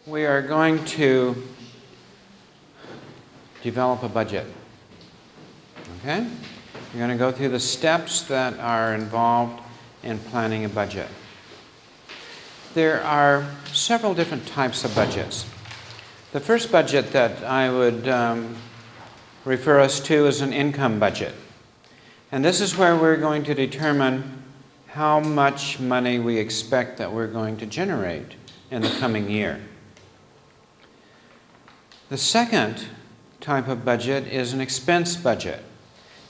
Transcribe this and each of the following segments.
we are going to develop a budget. Okay? We're going to go through the steps that are involved in planning a budget. There are several different types of budgets. The first budget that I would refer us to is an income budget. And this is where we're going to determine how much money we expect that we're going to generate in the coming year. The second type of budget is an expense budget.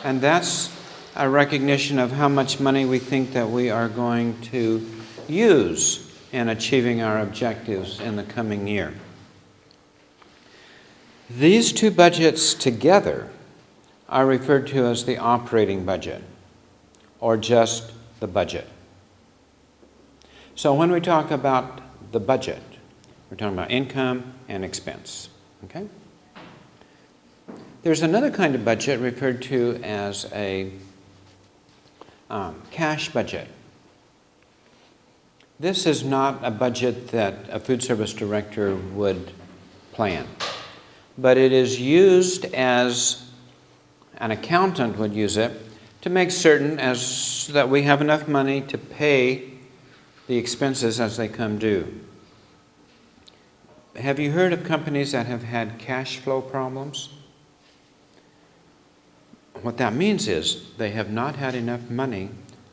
And that's a recognition of how much money we think that we are going to use in achieving our objectives in the coming year. These two budgets together are referred to as the operating budget, or just the budget. So when we talk about the budget, we're talking about income and expense. Okay? There's another kind of budget referred to as a cash budget. This is not a budget that a food service director would plan, but it is used as an accountant would use it to make certain as that we have enough money to pay the expenses as they come due. Have you heard of companies that have had cash flow problems? What that means is they have not had enough money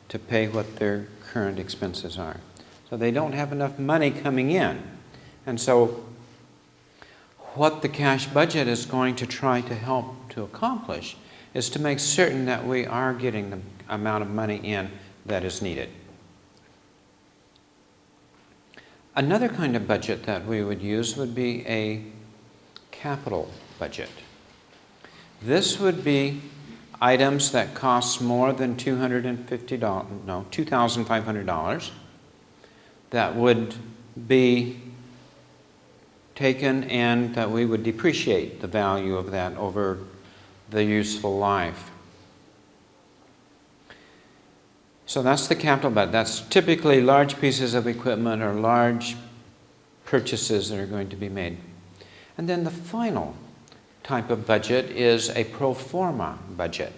to pay what their current expenses are. So they don't have enough money coming in. And so what the cash budget is going to try to help to accomplish is to make certain that we are getting the amount of money in that is needed. Another kind of budget that we would use would be a capital budget. This would be items that cost more than $2,500 that would be taken and that we would depreciate the value of that over the useful life. So that's the capital budget. That's typically large pieces of equipment or large purchases that are going to be made. And then the final type of budget is a pro forma budget.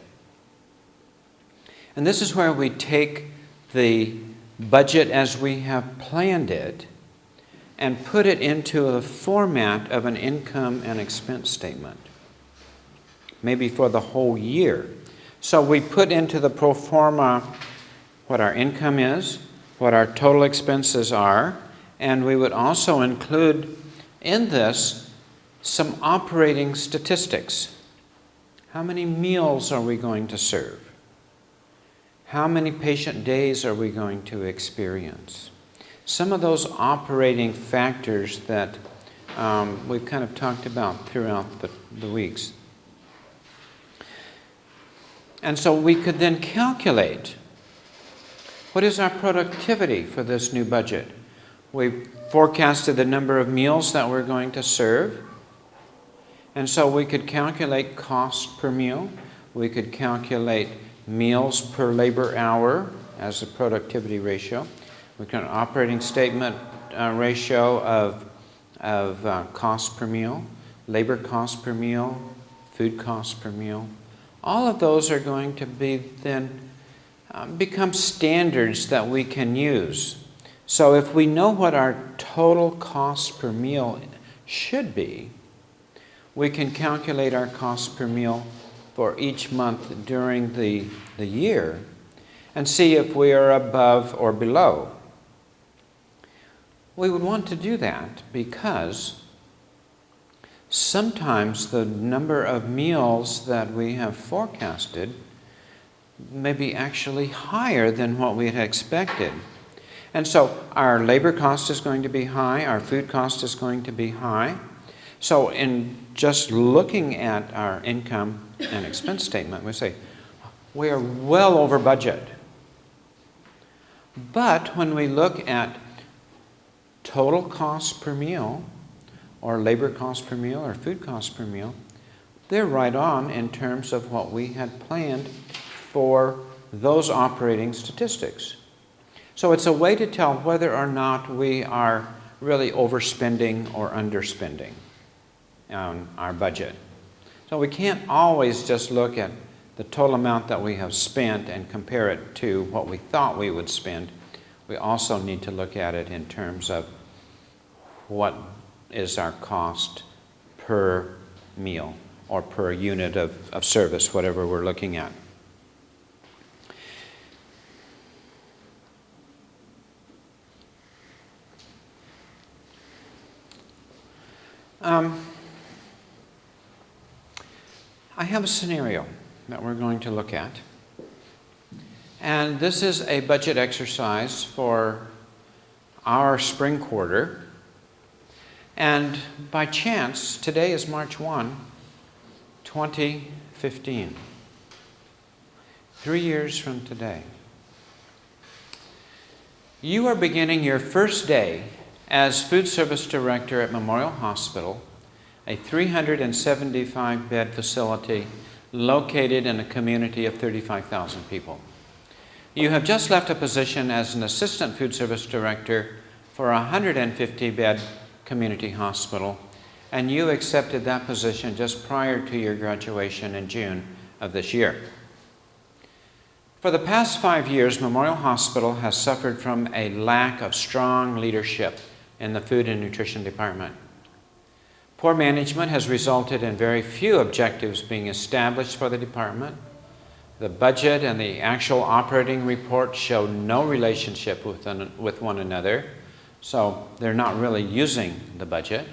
And this is where we take the budget as we have planned it and put it into the format of an income and expense statement, maybe for the whole year. So we put into the pro forma what our income is, what our total expenses are, and we would also include in this some operating statistics. How many meals are we going to serve? How many patient days are we going to experience? Some of those operating factors that we've kind of talked about throughout the weeks. And so we could then calculate what is our productivity for this new budget. We forecasted the number of meals that we're going to serve. And so we could calculate cost per meal. We could calculate meals per labor hour as a productivity ratio. We can operating statement ratio of cost per meal, labor cost per meal, food cost per meal. All of those are going to be then become standards that we can use. So if we know what our total cost per meal should be, we can calculate our cost per meal for each month during the year and see if we are above or below. We would want to do that because sometimes the number of meals that we have forecasted may be actually higher than what we had expected. And so our labor cost is going to be high, our food cost is going to be high. So in just looking at our income and expense statement, we say, we are well over budget. But when we look at total cost per meal, or labor cost per meal, or food cost per meal, they're right on in terms of what we had planned for those operating statistics. So it's a way to tell whether or not we are really overspending or underspending on our budget. So we can't always just look at the total amount that we have spent and compare it to what we thought we would spend. We also need to look at it in terms of what is our cost per meal or per unit of service, whatever we're looking at. I have a scenario that we're going to look at. And this is a budget exercise for our spring quarter. And by chance, today is March 1, 2015. 3 years from today. You are beginning your first day as food service director at Memorial Hospital, a 375-bed facility located in a community of 35,000 people. You have just left a position as an assistant food service director for a 150-bed community hospital, and you accepted that position just prior to your graduation in June of this year. For the past 5 years, Memorial Hospital has suffered from a lack of strong leadership in the food and nutrition department. Poor management has resulted in very few objectives being established for the department. The budget and the actual operating report show no relationship with one another, so they're not really using the budget.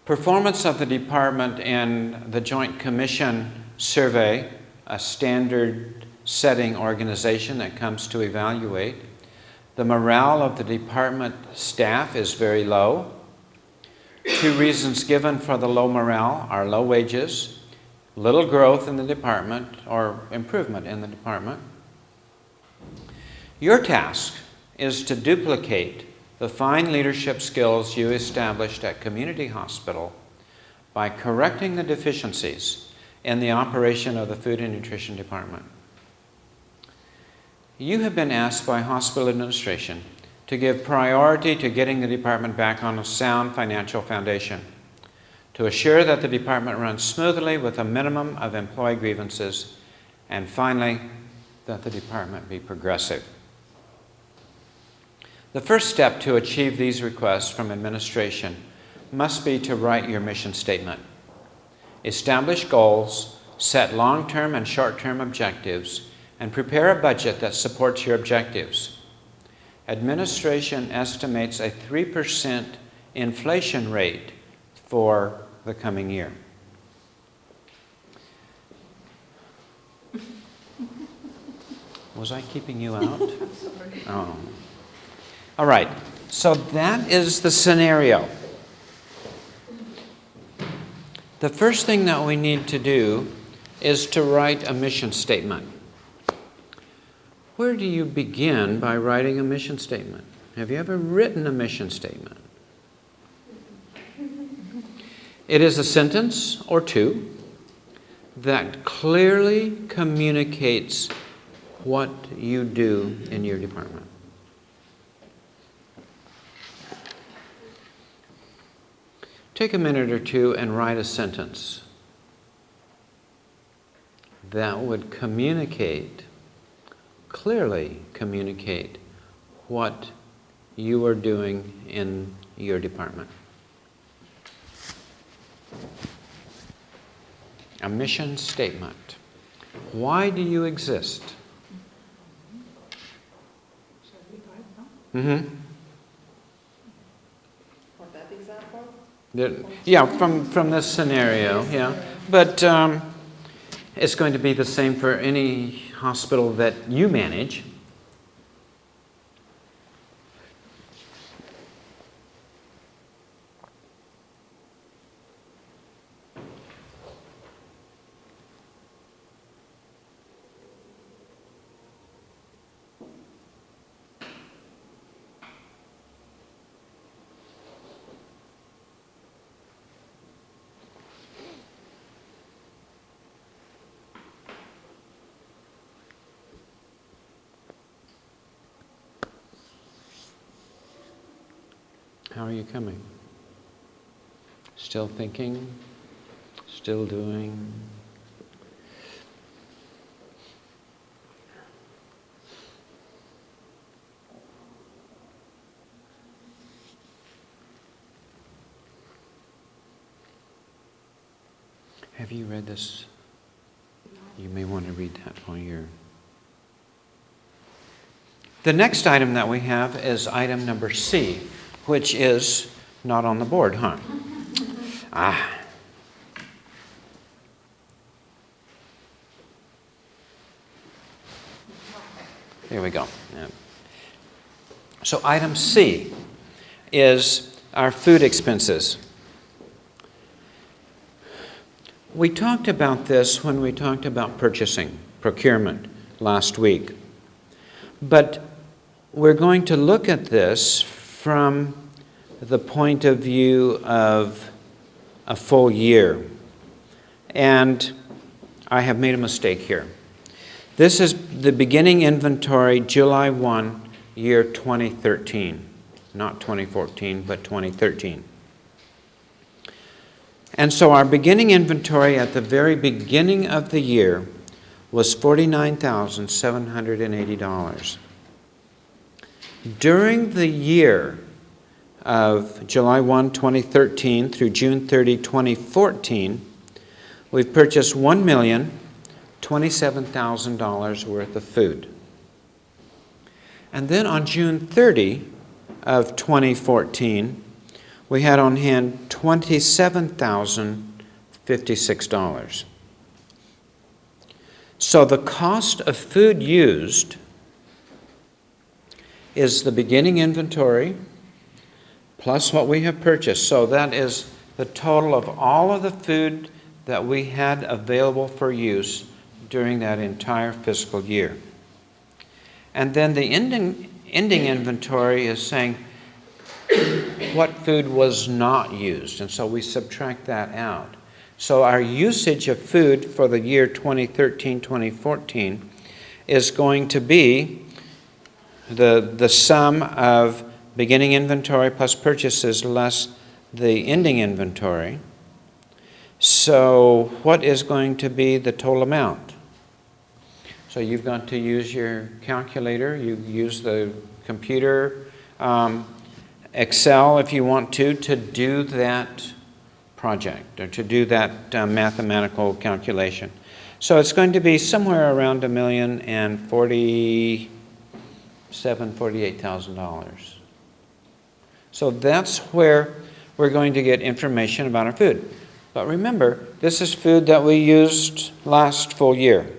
Performance of the department in the Joint Commission survey, a standard setting organization that comes to evaluate. The morale of the department staff is very low. 2 reasons given for the low morale are low wages, little growth in the department, or improvement in the department. Your task is to duplicate the fine leadership skills you established at Community Hospital by correcting the deficiencies in the operation of the Food and Nutrition Department. You have been asked by hospital administration to give priority to getting the department back on a sound financial foundation, to assure that the department runs smoothly with a minimum of employee grievances, and finally, that the department be progressive. The first step to achieve these requests from administration must be to write your mission statement. Establish goals, set long-term and short-term objectives, and prepare a budget that supports your objectives. Administration estimates a 3% inflation rate for the coming year. Was I keeping you out? I'm sorry. Oh. All right, so that is the scenario. The first thing that we need to do is to write a mission statement. Where do you begin by writing a mission statement? Have you ever written a mission statement? It is a sentence or two that clearly communicates what you do in your department. Take a minute or two and write a sentence that would clearly communicate what you are doing in your department. A mission statement. Why do you exist? Mm-hmm. Want that example? Yeah, from this scenario, yeah. But it's going to be the same for any hospital that you manage. How are you coming? Still thinking? Still doing? Have you read this? You may want to read that while you're... The next item that we have is item number C, which is not on the board, huh? Here we go. Yeah. So item C is our food expenses. We talked about this when we talked about purchasing, procurement, last week. But we're going to look at this from the point of view of a full year. And I have made a mistake here. This is the beginning inventory, July 1, year 2013. Not 2014, but 2013. And so our beginning inventory at the very beginning of the year was $49,780. During the year of July 1, 2013 through June 30, 2014, we've purchased $1,027,000 worth of food. And then on June 30 of 2014, we had on hand $27,056. So the cost of food used is the beginning inventory plus what we have purchased. So that is the total of all of the food that we had available for use during that entire fiscal year. And then the ending inventory is saying what food was not used, and so we subtract that out. So our usage of food for the year 2013-2014 is going to be the sum of beginning inventory plus purchases less the ending inventory. So what is going to be the total amount? So you've got to use your calculator, you use the computer, Excel if you want to do that project or to do that mathematical calculation. So it's going to be somewhere around $1,048,000. So that's where we're going to get information about our food. But remember, this is food that we used last full year.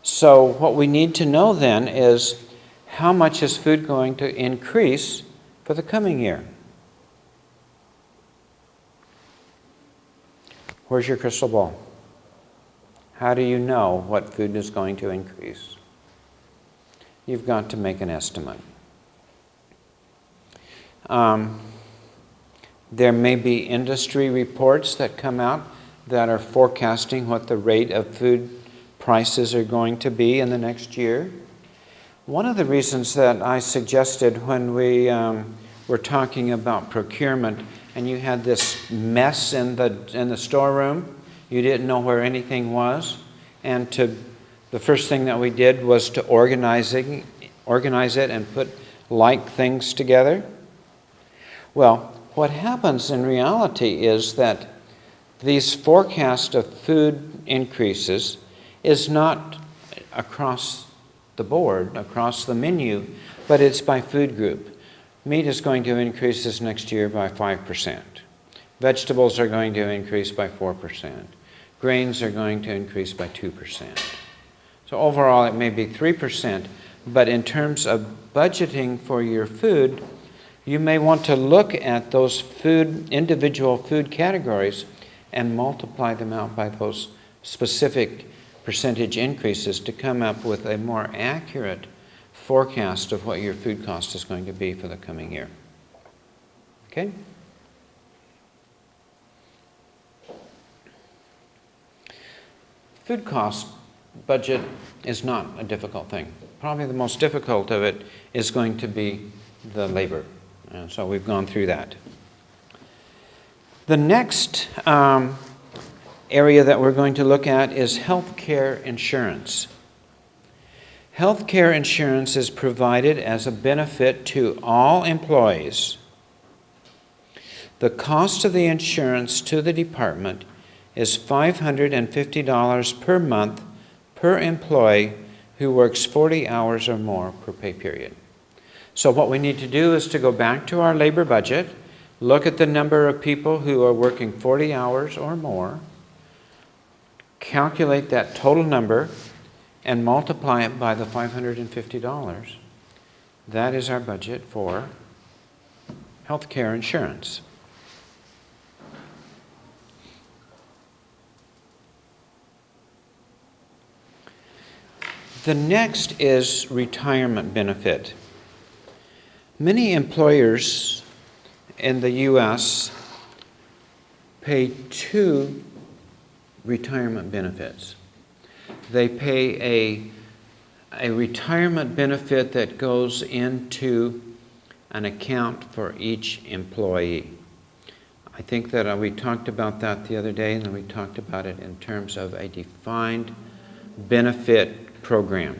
So what we need to know then is how much is food going to increase for the coming year? Where's your crystal ball? How do you know what food is going to increase? You've got to make an estimate. There may be industry reports that come out that are forecasting what the rate of food prices are going to be in the next year. One of the reasons that I suggested when we were talking about procurement and you had this mess in the storeroom, you didn't know where anything was, and the first thing that we did was to organize it and put like things together. Well, what happens in reality is that these forecasts of food increases is not across the board, across the menu, but it's by food group. Meat is going to increase this next year by 5%. Vegetables are going to increase by 4%. Grains are going to increase by 2%. So overall it may be 3%, but in terms of budgeting for your food, you may want to look at those individual food categories and multiply them out by those specific percentage increases to come up with a more accurate forecast of what your food cost is going to be for the coming year. Okay? Food cost budget is not a difficult thing. Probably the most difficult of it is going to be the labor. And so we've gone through that. The next area that we're going to look at is health care insurance. Health care insurance is provided as a benefit to all employees. The cost of the insurance to the department is $550 per month per employee who works 40 hours or more per pay period. So what we need to do is to go back to our labor budget, look at the number of people who are working 40 hours or more, calculate that total number, and multiply it by the $550. That is our budget for health care insurance. The next is retirement benefit. Many employers in the U.S. pay two retirement benefits. They pay a retirement benefit that goes into an account for each employee. I think that we talked about that the other day, and we talked about it in terms of a defined benefit program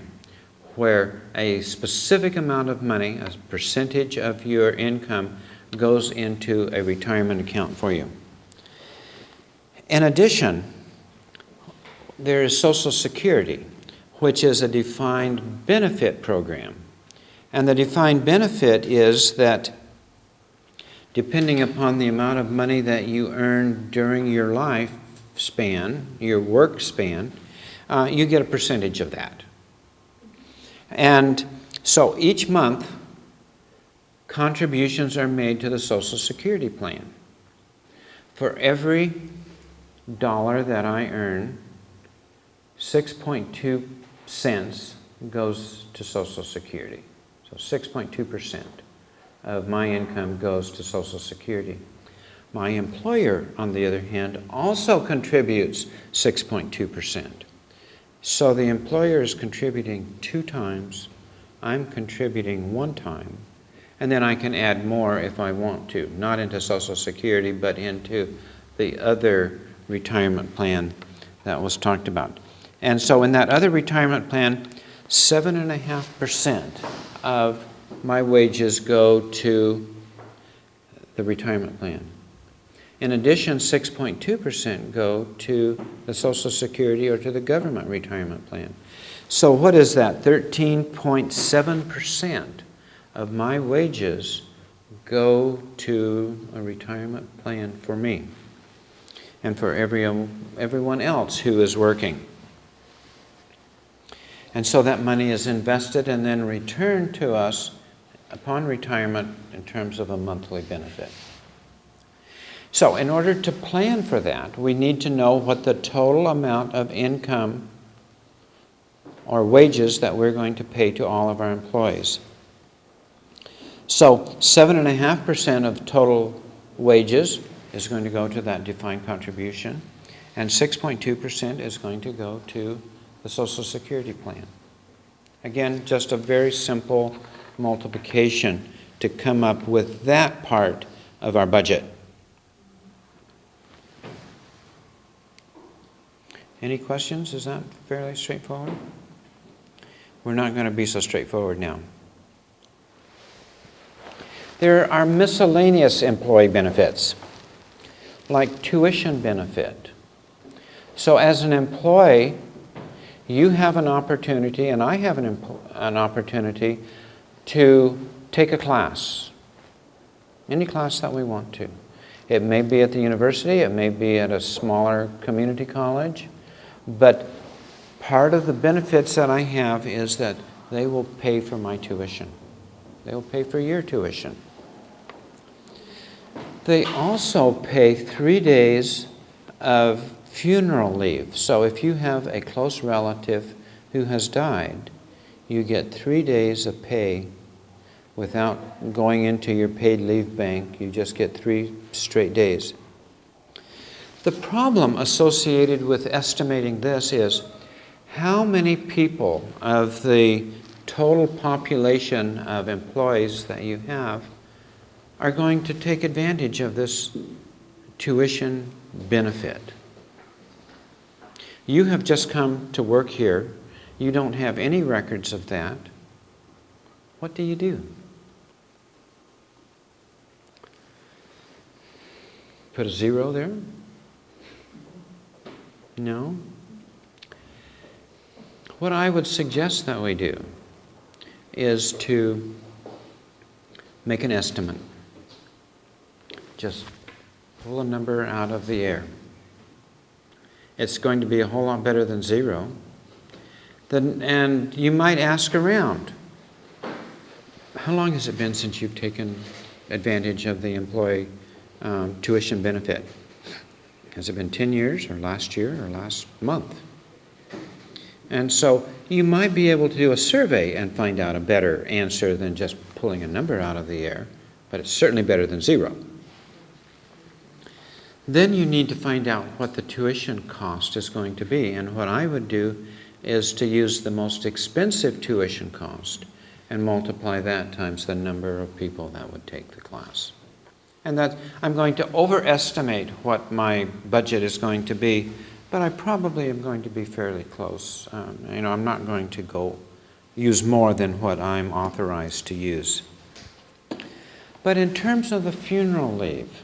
where a specific amount of money, a percentage of your income, goes into a retirement account for you. In addition, there is Social Security, which is a defined benefit program. And the defined benefit is that depending upon the amount of money that you earn during your life span, your work span, you get a percentage of that. And so each month, contributions are made to the Social Security plan. For every dollar that I earn, 6.2 cents goes to Social Security. So 6.2% of my income goes to Social Security. My employer, on the other hand, also contributes 6.2%. So the employer is contributing 2 times, I'm contributing 1 time, and then I can add more if I want to, not into Social Security, but into the other retirement plan that was talked about. And so in that other retirement plan, 7.5% of my wages go to the retirement plan. In addition, 6.2% go to the Social Security or to the government retirement plan. So what is that? 13.7% of my wages go to a retirement plan for me and for everyone else who is working. And so that money is invested and then returned to us upon retirement in terms of a monthly benefit. So in order to plan for that, we need to know what the total amount of income or wages that we're going to pay to all of our employees. So 7.5% of total wages is going to go to that defined contribution, and 6.2% is going to go to the Social Security plan. Again, just a very simple multiplication to come up with that part of our budget. Any questions? Is that fairly straightforward? We're not going to be so straightforward now. There are miscellaneous employee benefits, like tuition benefit. So as an employee, you have an opportunity, and I have an opportunity to take a class, any class that we want to. It may be at the university, it may be at a smaller community college, but part of the benefits that I have is that they will pay for my tuition. They will pay for your tuition. They also pay 3 days of funeral leave. So if you have a close relative who has died, you get 3 days of pay without going into your paid leave bank. You just get 3 straight days. The problem associated with estimating this is how many people of the total population of employees that you have are going to take advantage of this tuition benefit. You have just come to work here. You don't have any records of that. What do you do? Put a 0 there? No? What I would suggest that we do is to make an estimate. Just pull a number out of the air. It's going to be a whole lot better than 0. And you might ask around, how long has it been since you've taken advantage of the employee tuition benefit? Has it been 10 years or last year or last month? And so you might be able to do a survey and find out a better answer than just pulling a number out of the air, but it's certainly better than 0. Then you need to find out what the tuition cost is going to be. And what I would do is to use the most expensive tuition cost and multiply that times the number of people that would take the class. And that I'm going to overestimate what my budget is going to be, but I probably am going to be fairly close. I'm not going to go use more than what I'm authorized to use. But in terms of the funeral leave,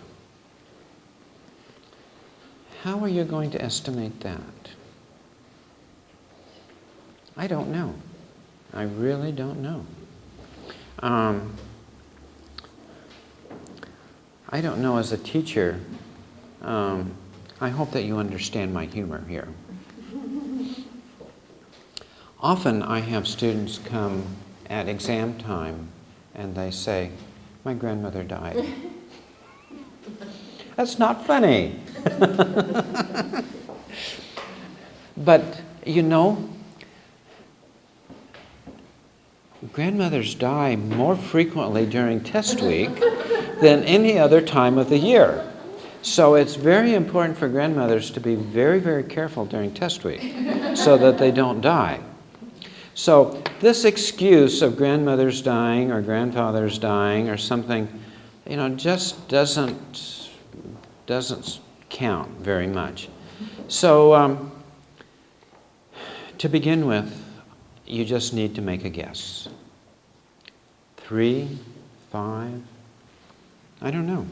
how are you going to estimate that? I don't know. I really don't know. I don't know as a teacher. I hope that you understand my humor here. Often I have students come at exam time and they say, "My grandmother died." That's not funny. But, grandmothers die more frequently during test week than any other time of the year. So it's very important for grandmothers to be very, very careful during test week so that they don't die. So this excuse of grandmothers dying or grandfathers dying or something, just doesn't count very much. So to begin with, you just need to make a guess. 3, 5, I don't know.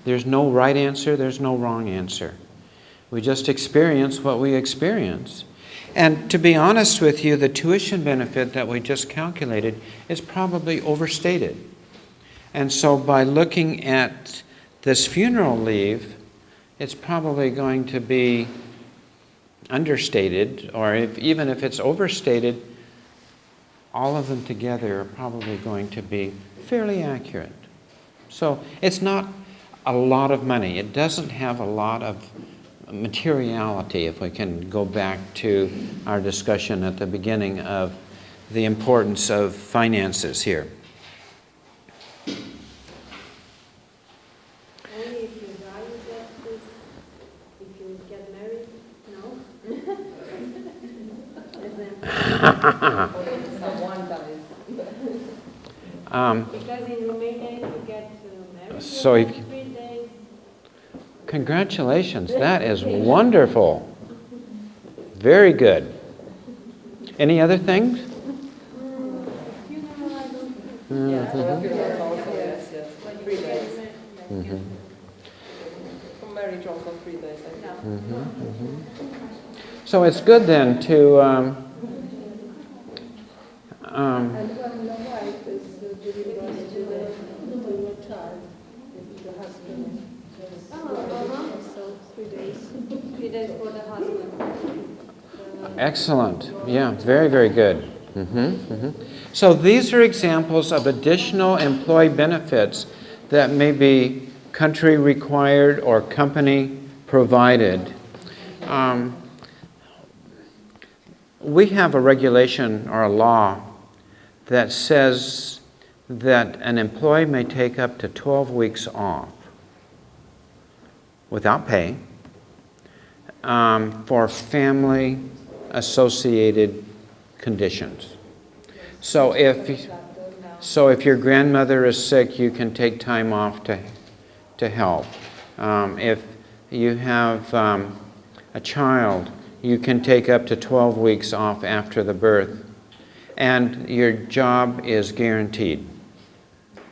There's no right answer, there's no wrong answer. We just experience what we experience. And to be honest with you, the tuition benefit that we just calculated is probably overstated. And so by looking at this funeral leave, it's probably going to be understated, or even if it's overstated, all of them together are probably going to be fairly accurate. So it's not a lot of money. It doesn't have a lot of materiality, if we can go back to our discussion at the beginning of the importance of finances here. Only if you die you get this. If you get married, no. Someone dies. Because in Romania you get married So if, 3 days. Congratulations, that is wonderful. Very good. Any other things? Funeral, I don't think. Yeah, funeral also, yes. 3 days. Mm-hmm. For marriage also 3 days, I think. Mm-hmm. Mm-hmm. So it's good then to And when the wife is giving birth to your child, the husband so 3 days. 3 days for the husband. excellent. Yeah, very, very good. Mm-hmm. Mm-hmm. So these are examples of additional employee benefits that may be country required or company provided. We have a regulation or a law that says that an employee may take up to 12 weeks off without pay for family-associated conditions. So if So if your grandmother is sick, you can take time off to help. If you have a child, you can take up to 12 weeks off after the birth. And your job is guaranteed,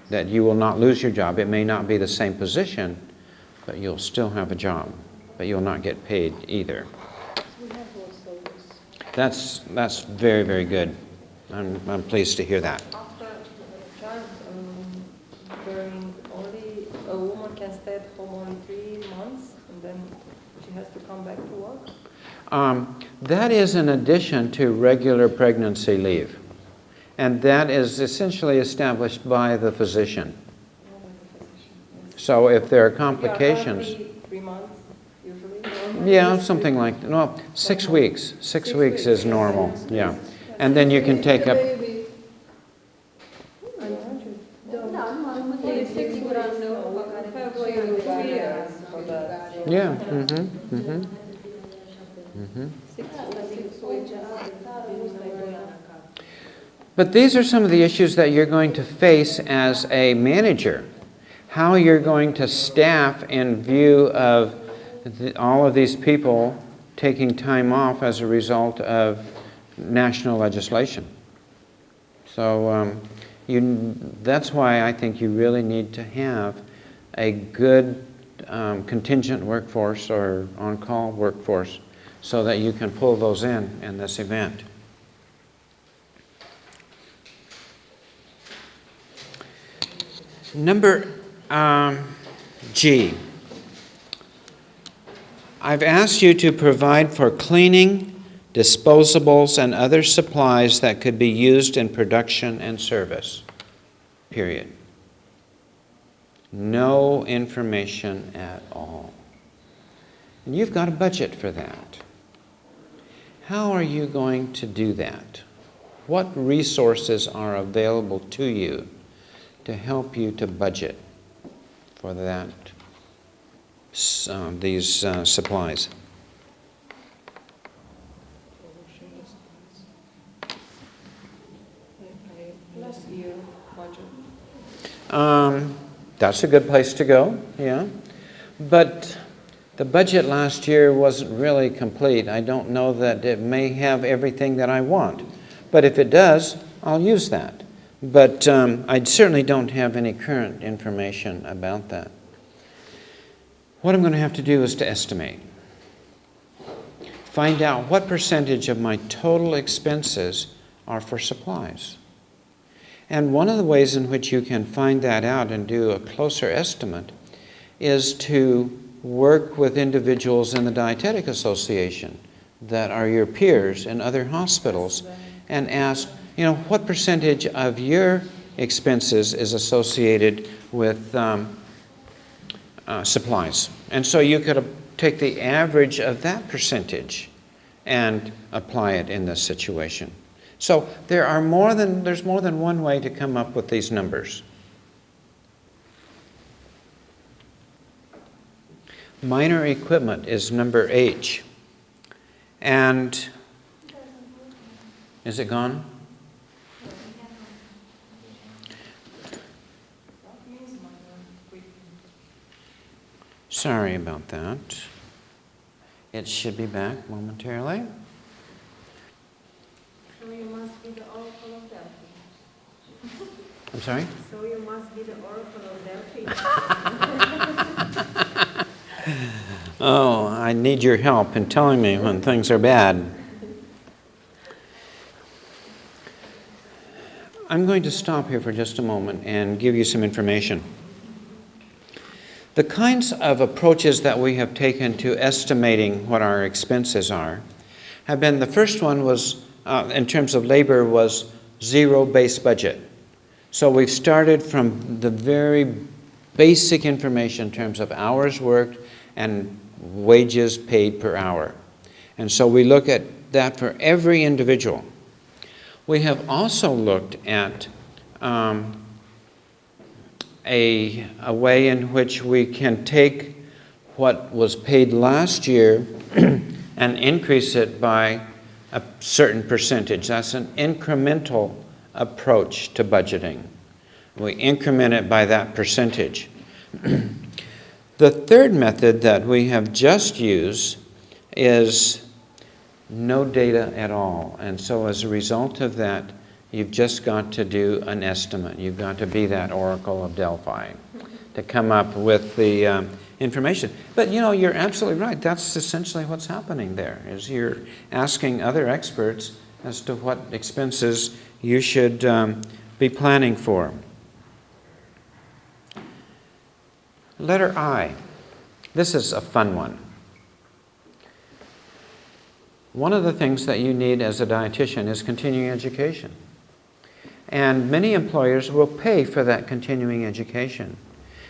that you will not lose your job. It may not be the same position, but you'll still have a job, but you'll not get paid either. We have also this. That's very, very good. I'm pleased to hear that. After child bearing, only a woman can stay at home only 3 months, and then she has to come back to work. That is in addition to regular pregnancy leave. And that is essentially established by the physician. So if there are complications... 3 months, usually? Yeah, something like that. No, 6 weeks. 6 weeks is normal, yeah. And then you can take up... Yeah, But these are some of the issues that you're going to face as a manager. How you're going to staff in view of all of these people taking time off as a result of national legislation. So that's why I think you really need to have a good contingent workforce or on-call workforce so that you can pull those in this event. Number G. I've asked you to provide for cleaning, disposables, and other supplies that could be used in production and service. Period. No information at all. And you've got a budget for that. How are you going to do that? What resources are available to you to help you to budget for that, these supplies? Last year budget. That's a good place to go, yeah. But the budget last year wasn't really complete. I don't know that it may have everything that I want. But if it does, I'll use that. But I certainly don't have any current information about that. What I'm going to have to do is to estimate. Find out what percentage of my total expenses are for supplies. And one of the ways in which you can find that out and do a closer estimate is to work with individuals in the Dietetic Association that are your peers in other hospitals and ask, what percentage of your expenses is associated with supplies? And so you could take the average of that percentage and apply it in this situation. So there's more than one way to come up with these numbers. Minor equipment is number H. And is it gone? Sorry about that. It should be back momentarily. So you must be the Oracle of Delphi. I'm sorry? So you must be the Oracle of Delphi. Oh, I need your help in telling me when things are bad. I'm going to stop here for just a moment and give you some information. The kinds of approaches that we have taken to estimating what our expenses are have been, the first one was, in terms of labor, was zero-based budget. So we've started from the very basic information in terms of hours worked and wages paid per hour. And so we look at that for every individual. We have also looked at a way in which we can take what was paid last year and increase it by a certain percentage. That's an incremental approach to budgeting. We increment it by that percentage. The third method that we have just used is no data at all. And so as a result of that, you've just got to do an estimate. You've got to be that Oracle of Delphi to come up with the information. But you know, you're absolutely right. That's essentially what's happening there, is you're asking other experts as to what expenses you should be planning for. Letter I. This is a fun one. One of the things that you need as a dietitian is continuing education. And many employers will pay for that continuing education.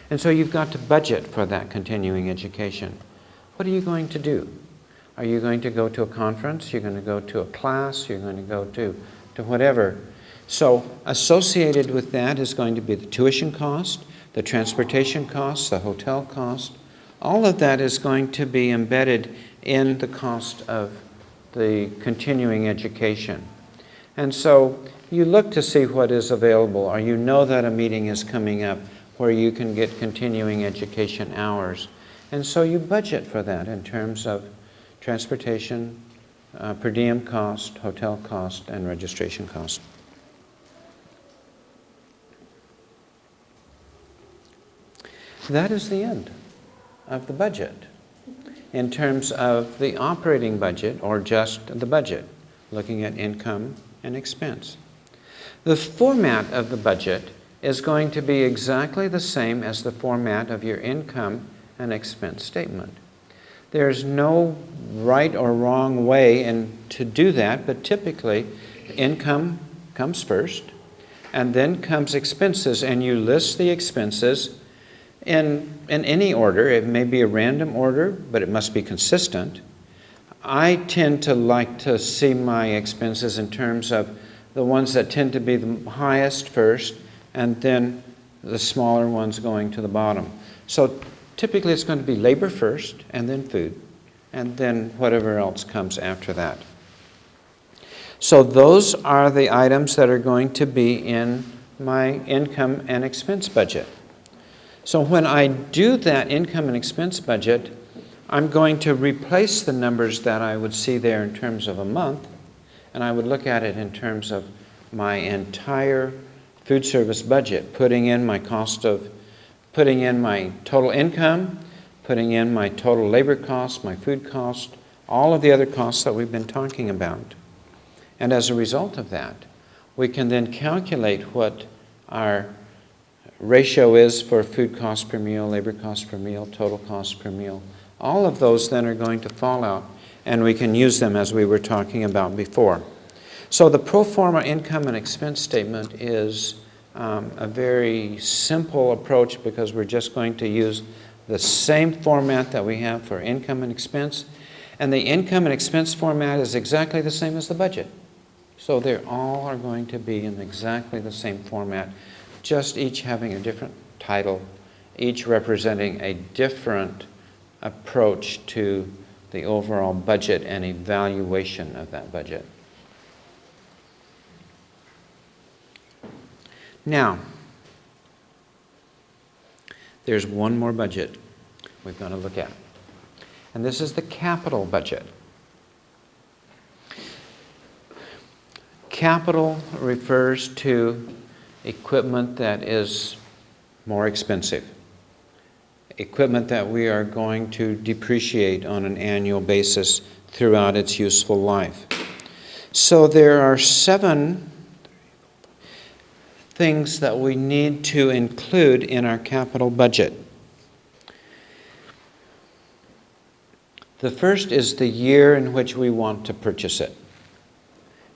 And so you've got to budget for that continuing education. What are you going to do? Are you going to go to a conference? You're going to go to a class? You're going to go to whatever. So associated with that is going to be the tuition cost, the transportation costs, the hotel cost. All of that is going to be embedded in the cost of the continuing education. And so you look to see what is available, or you know that a meeting is coming up where you can get continuing education hours. And so you budget for that in terms of transportation, per diem cost, hotel cost, and registration cost. That is the end of the budget in terms of the operating budget, or just the budget, looking at income and expense. The format of the budget is going to be exactly the same as the format of your income and expense statement. There's no right or wrong way to do that, but typically income comes first, and then comes expenses, and you list the expenses in any order. It may be a random order, but it must be consistent. I tend to like to see my expenses in terms of the ones that tend to be the highest first, and then the smaller ones going to the bottom. So typically it's going to be labor first, and then food, and then whatever else comes after that. So those are the items that are going to be in my income and expense budget. So when I do that income and expense budget, I'm going to replace the numbers that I would see there in terms of a month, and I would look at it in terms of my entire food service budget, putting in my total income, putting in my total labor cost, my food cost, all of the other costs that we've been talking about. And as a result of that, we can then calculate what our ratio is for food cost per meal, labor cost per meal, total cost per meal. All of those then are going to fall out, and we can use them as we were talking about before. So the pro forma income and expense statement is a very simple approach, because we're just going to use the same format that we have for income and expense. And the income and expense format is exactly the same as the budget. So they all are going to be in exactly the same format, just each having a different title, each representing a different approach to the overall budget and evaluation of that budget. Now, there's one more budget we've got to look at, and this is the capital budget. Capital refers to equipment that is more expensive, equipment that we are going to depreciate on an annual basis throughout its useful life. So there are 7 things that we need to include in our capital budget. The first is the year in which we want to purchase it.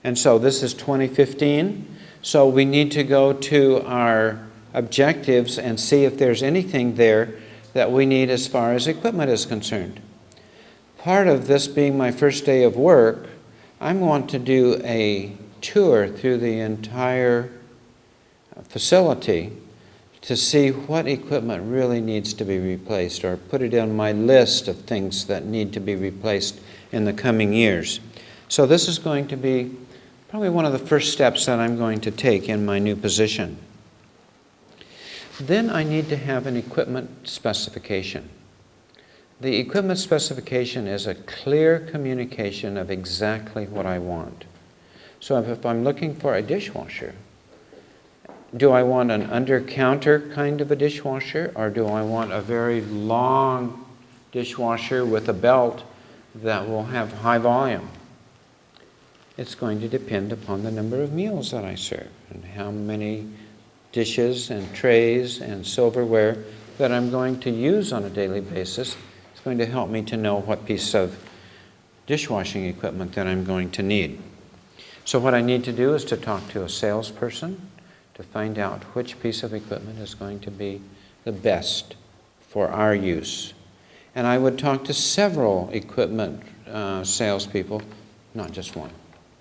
And so this is 2015, so we need to go to our objectives and see if there's anything there that we need as far as equipment is concerned. Part of this being my first day of work, I want to do a tour through the entire facility to see what equipment really needs to be replaced, or put it on my list of things that need to be replaced in the coming years. So this is going to be Probably one of the first steps that I'm going to take in my new position. Then I need to have an equipment specification. The equipment specification is a clear communication of exactly what I want. So if I'm looking for a dishwasher, do I want an under-counter kind of a dishwasher, or do I want a very long dishwasher with a belt that will have high volume? It's going to depend upon the number of meals that I serve and how many dishes and trays and silverware that I'm going to use on a daily basis. It's going to help me to know what piece of dishwashing equipment that I'm going to need. So what I need to do is to talk to a salesperson to find out which piece of equipment is going to be the best for our use. And I would talk to several equipment salespeople, not just one,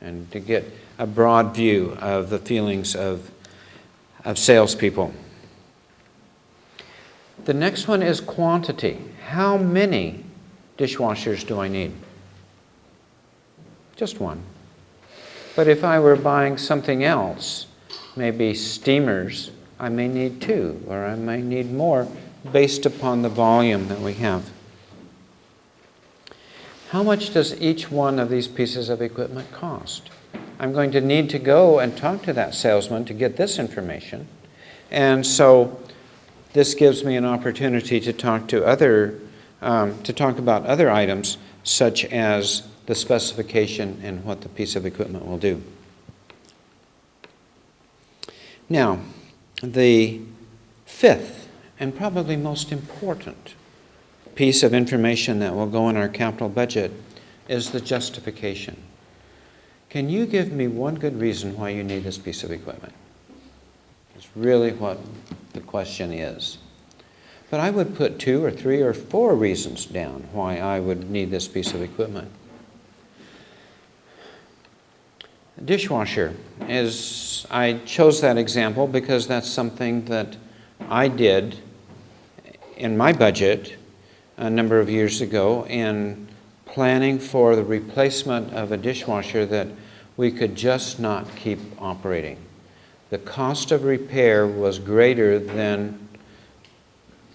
and to get a broad view of the feelings of salespeople. The next one is quantity. How many dishwashers do I need? Just one. But if I were buying something else, maybe steamers, I may need two, or I may need more based upon the volume that we have. How much does each one of these pieces of equipment cost? I'm going to need to go and talk to that salesman to get this information. And so this gives me an opportunity to talk to about other items, such as the specification and what the piece of equipment will do. Now, the fifth and probably most important piece of information that will go in our capital budget is the justification. Can you give me one good reason why you need this piece of equipment? It's really what the question is. But I would put 2 or 3 or 4 reasons down why I would need this piece of equipment. Dishwasher I chose that example because that's something that I did in my budget a number of years ago in planning for the replacement of a dishwasher that we could just not keep operating. The cost of repair was greater than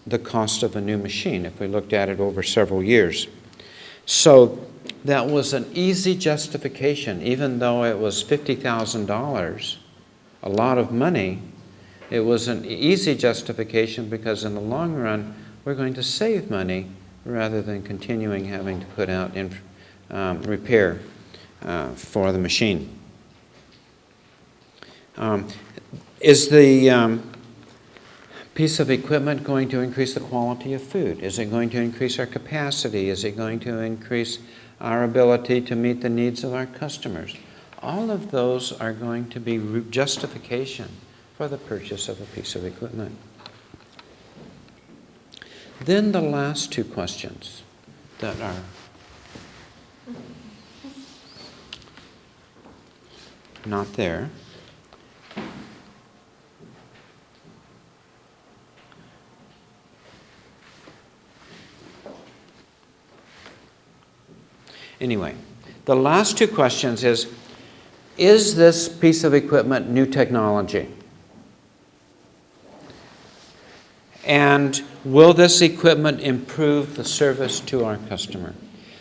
the cost of a new machine if we looked at it over several years. So that was an easy justification, even though it was $50,000, a lot of money. It was an easy justification because in the long run, we're going to save money rather than continuing having to put out repair for the machine. Is the piece of equipment going to increase the quality of food? Is it going to increase our capacity? Is it going to increase our ability to meet the needs of our customers? All of those are going to be justification for the purchase of a piece of equipment. Then the last 2 questions that are not there. Anyway, the last 2 questions is this piece of equipment new technology? And will this equipment improve the service to our customer?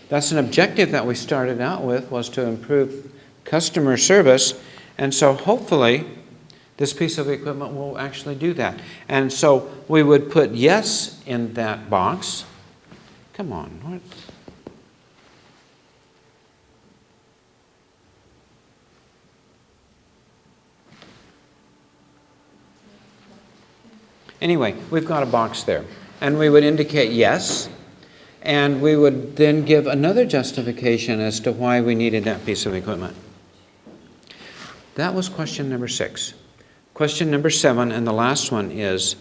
That's an objective that we started out with, was to improve customer service. And so hopefully this piece of equipment will actually do that. And so we would put yes in that box. Come on. What? Anyway, we've got a box there. And we would indicate yes. And we would then give another justification as to why we needed that piece of equipment. That was question number 6. Question number 7, and the last one is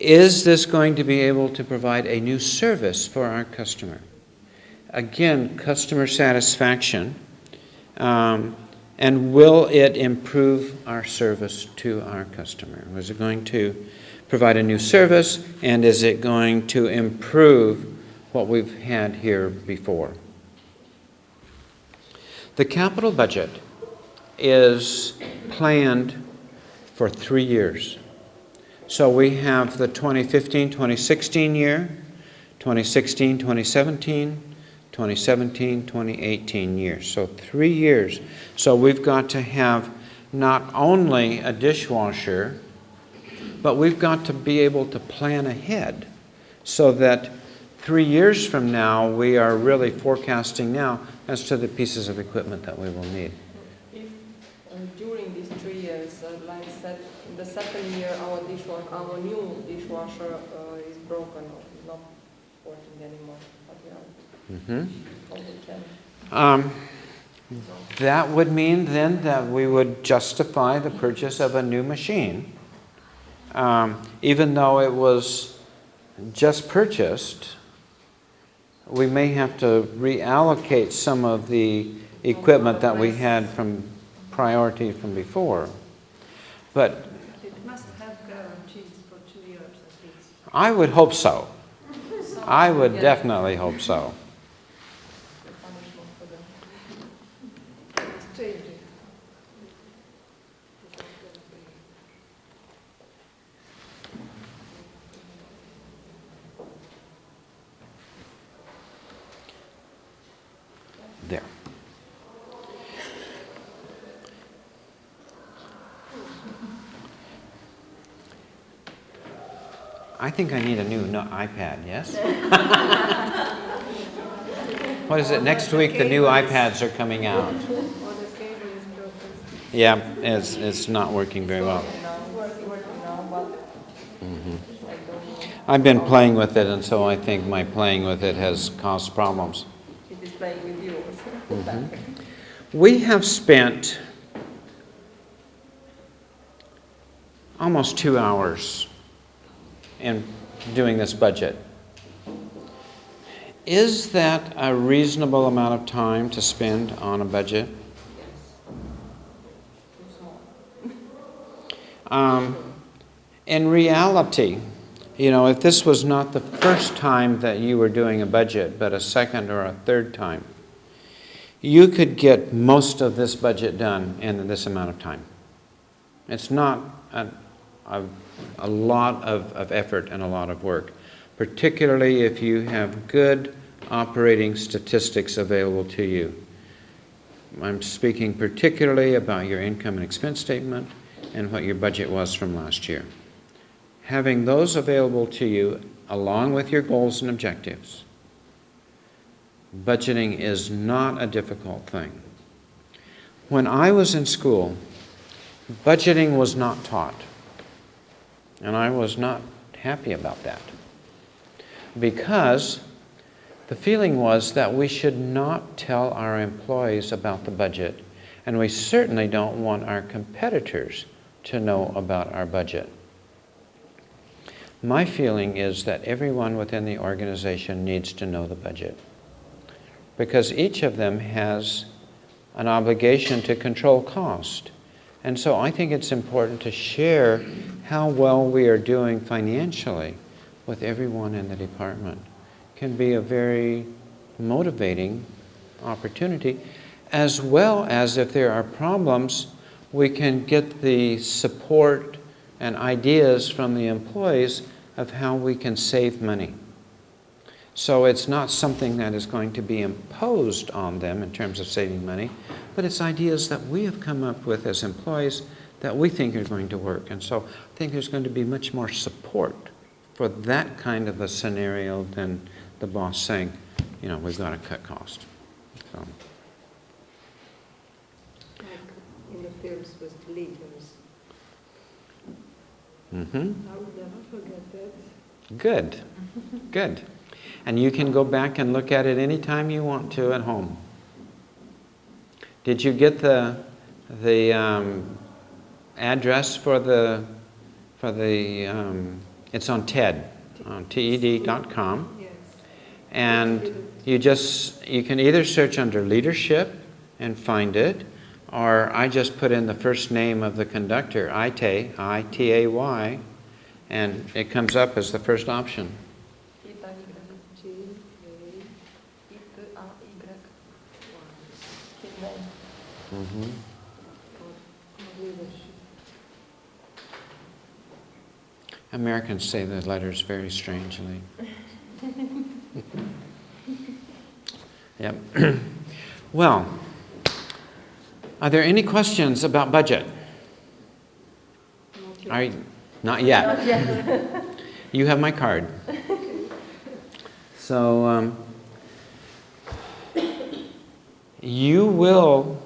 this going to be able to provide a new service for our customer? Again, customer satisfaction. And will it improve our service to our customer? Was it going to provide a new service, and is it going to improve what we've had here before? The capital budget is planned for 3 years. So we have the 2015-2016 year, 2016-2017, 2017-2018 years. So 3 years. So we've got to have not only a dishwasher, but we've got to be able to plan ahead so that 3 years from now we are really forecasting now as to the pieces of equipment that we will need. If during these 3 years, like I said, in the second year our new dishwasher is broken or is not working anymore, but that would mean then that we would justify the purchase of a new machine, even though it was just purchased. We may have to reallocate some of the equipment that we had from priority from before. But It must have guarantees for 2 years at least. I would hope so. I would definitely hope so. It's changing. There. I think I need a new iPad, yes? What is it? Next week the new iPads are coming out. Or the cable is broken. Yeah, it's not working very well. I've been playing with it, and so I think my playing with it has caused problems. it is playing with you. We have spent almost 2 hours in doing this budget. Is that a reasonable amount of time to spend on a budget? In reality, if this was not the first time that you were doing a budget, but a second or a third time, you could get most of this budget done in this amount of time. It's not a lot of effort and a lot of work, particularly if you have good operating statistics available to you. I'm speaking particularly about your income and expense statement and what your budget was from last year. Having those available to you, along with your goals and objectives, budgeting is not a difficult thing. When I was in school, budgeting was not taught, and I was not happy about that, because the feeling was that we should not tell our employees about the budget, and we certainly don't want our competitors to know about our budget. My feeling is that everyone within the organization needs to know the budget, because each of them has an obligation to control cost. And so I think it's important to share how well we are doing financially with everyone in the department. It can be a very motivating opportunity, as well as if there are problems, we can get the support and ideas from the employees of how we can save money. So it's not something that is going to be imposed on them in terms of saving money, but it's ideas that we have come up with as employees that we think are going to work. And so I think there's going to be much more support for that kind of a scenario than the boss saying, we've got to cut cost. So. Like in the films with leaders. Mm-hmm. I would never forget that. Good. Good. And you can go back and look at it anytime you want to at home. Did you get the address for the it's on TED, on TED.com. Yes. And you can either search under leadership and find it, or I just put in the first name of the conductor, Itay, I-T-A-Y, and it comes up as the first option. Mm-hmm. Americans say the letters very strangely. Yep. Well, are there any questions about budget? Not yet. Not yet. You have my card. So you will,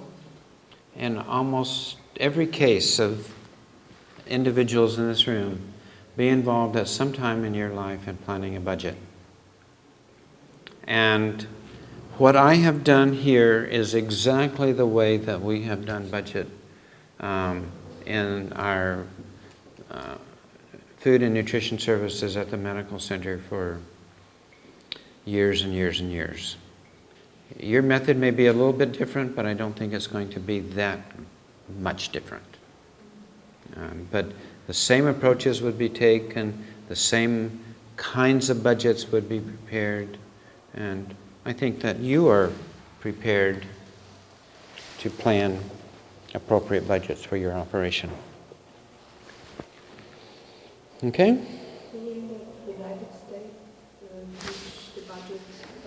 in almost every case of individuals in this room, be involved at some time in your life in planning a budget. And what I have done here is exactly the way that we have done budget in our food and nutrition services at the medical center for years and years and years. Your method may be a little bit different, but I don't think it's going to be that much different. But the same approaches would be taken, the same kinds of budgets would be prepared, and I think that you are prepared to plan appropriate budgets for your operation. Okay? In the United States, teach the budget,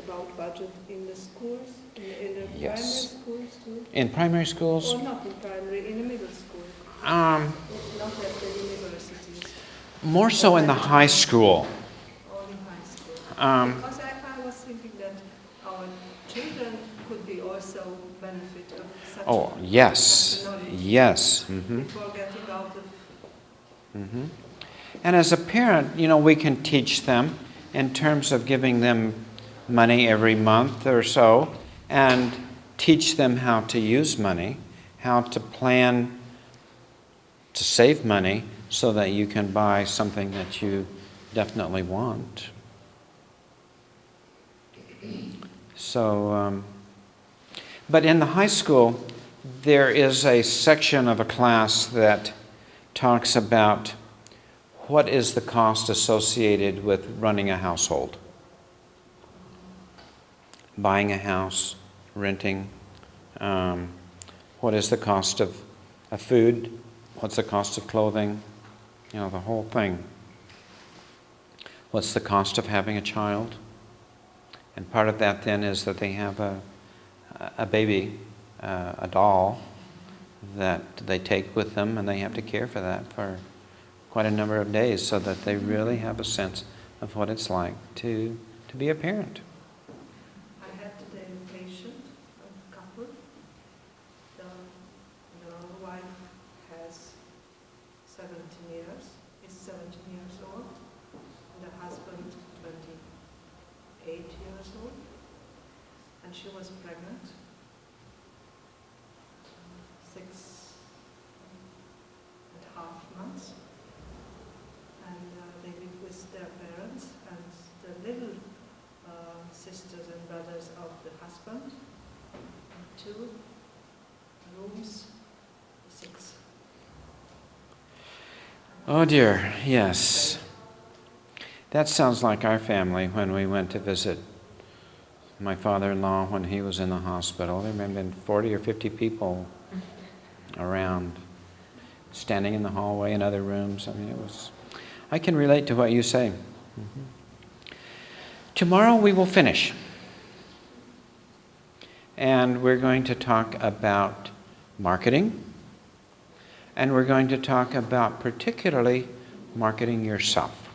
about budget in the schools, in the Yes. primary schools too? In primary schools, Or not in primary, in the middle school? um, Not at the universities, more so in the high school. or in high school? Because I was thinking that our children could be also benefit of such Oh, yes, knowledge yes. before getting out of. And as a parent, we can teach them in terms of giving them money every month or so and teach them how to use money, how to plan to save money so that you can buy something that you definitely want. So, but in the high school, there is a section of a class that talks about what is the cost associated with running a household. Buying a house, renting, what is the cost of food, what's the cost of clothing, the whole thing. What's the cost of having a child? And part of that then is that they have a baby, a doll, that they take with them, and they have to care for that for quite a number of days so that they really have a sense of what it's like to be a parent. I had today a patient, a couple. The wife has 17 years, is 17 years old. The husband, 28 years old. And she was pregnant. 6.5 months. And they live with their parents and the little sisters and brothers of the husband. And 2 rooms, 6. Oh dear, yes. That sounds like our family when we went to visit my father-in-law when he was in the hospital. There may have been 40 or 50 people around, standing in the hallway in other rooms. I can relate to what you say. Tomorrow we will finish. And we're going to talk about marketing. And we're going to talk about particularly marketing yourself.